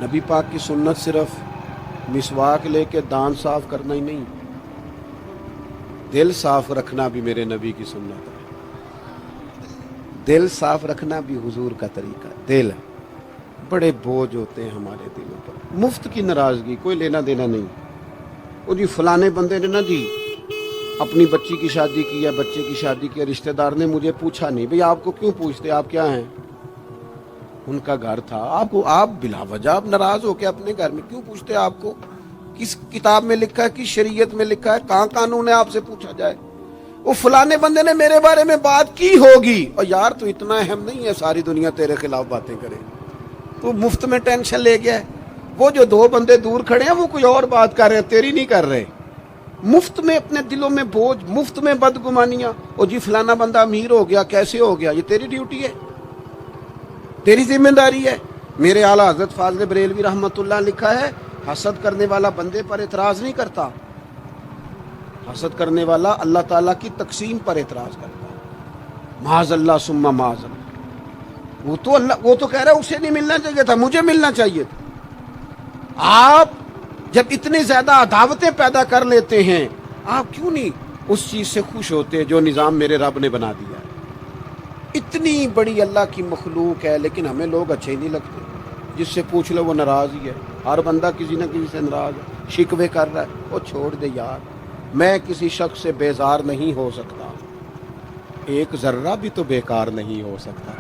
نبی پاک کی سنت صرف مسواک لے کے دان صاف کرنا ہی نہیں, دل صاف رکھنا بھی میرے نبی کی سنت ہے. دل صاف رکھنا بھی حضور کا طریقہ ہے. دل بڑے بوجھ ہوتے ہیں ہمارے دلوں پر, مفت کی ناراضگی, کوئی لینا دینا نہیں. وہ جی فلانے بندے نے نا جی اپنی بچی کی شادی کی ہے, بچے کی شادی کی, رشتہ دار نے مجھے پوچھا نہیں. بھئی آپ کو کیوں پوچھتے, آپ کیا ہیں؟ ان کا گھر تھا. آپ بلا وجہ آپ ناراض ہو کے اپنے گھر میں کیوں پوچھتے؟ آپ کو کس کتاب میں لکھا ہے, کس شریعت میں لکھا ہے, کہاں قانون ہے آپ سے پوچھا جائے؟ وہ فلانے بندے نے میرے بارے میں بات کی ہوگی, اور یار تو اتنا اہم نہیں ہے ساری دنیا تیرے خلاف باتیں کرے, تو مفت میں ٹینشن لے گیا ہے. وہ جو 2 بندے دور کھڑے ہیں وہ کوئی اور بات کر رہے ہیں, تیری نہیں کر رہے. مفت میں اپنے دلوں میں بوجھ, مفت میں بدگمانیاں. اور جی فلانا بندہ امیر ہو گیا, کیسے ہو گیا؟ یہ تیری ڈیوٹی ہے, تیری ذمہ داری ہے. میرے اعلیٰ حضرت فاضل بریلوی رحمۃ اللہ لکھا ہے, حسد کرنے والا بندے پر اعتراض نہیں کرتا, حسد کرنے والا اللہ تعالیٰ کی تقسیم پر اعتراض کرتا ہے. معاذ اللہ ثم معاذ اللہ. وہ تو کہہ رہا ہے اسے نہیں ملنا چاہیے تھا, مجھے ملنا چاہیے تھا. آپ جب اتنے زیادہ عداوتیں پیدا کر لیتے ہیں, آپ کیوں نہیں اس چیز سے خوش ہوتے جو نظام میرے رب نے بنا دیا ہے؟ اتنی بڑی اللہ کی مخلوق ہے, لیکن ہمیں لوگ اچھے نہیں لگتے. جس سے پوچھ لو وہ ناراض ہی ہے, ہر بندہ کسی نہ کسی سے ناراض ہے, شکوے کر رہا ہے. وہ چھوڑ دے یار, میں کسی شخص سے بیزار نہیں ہو سکتا, ایک ذرہ بھی تو بیکار نہیں ہو سکتا.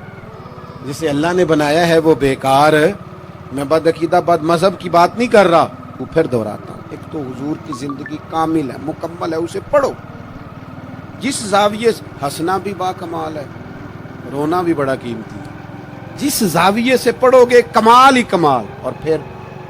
جسے اللہ نے بنایا ہے وہ بیکار. میں بد عقیدہ بد مذہب کی بات نہیں کر رہا, وہ پھر دہراتا ہوں. ایک تو حضور کی زندگی کامل ہے, مکمل ہے, اسے پڑھو. جس زاویے سے ہنسنا بھی با کمال ہے, رونا بھی بڑا قیمتی ہے. جس زاویے سے پڑھو گے کمال ہی کمال. اور پھر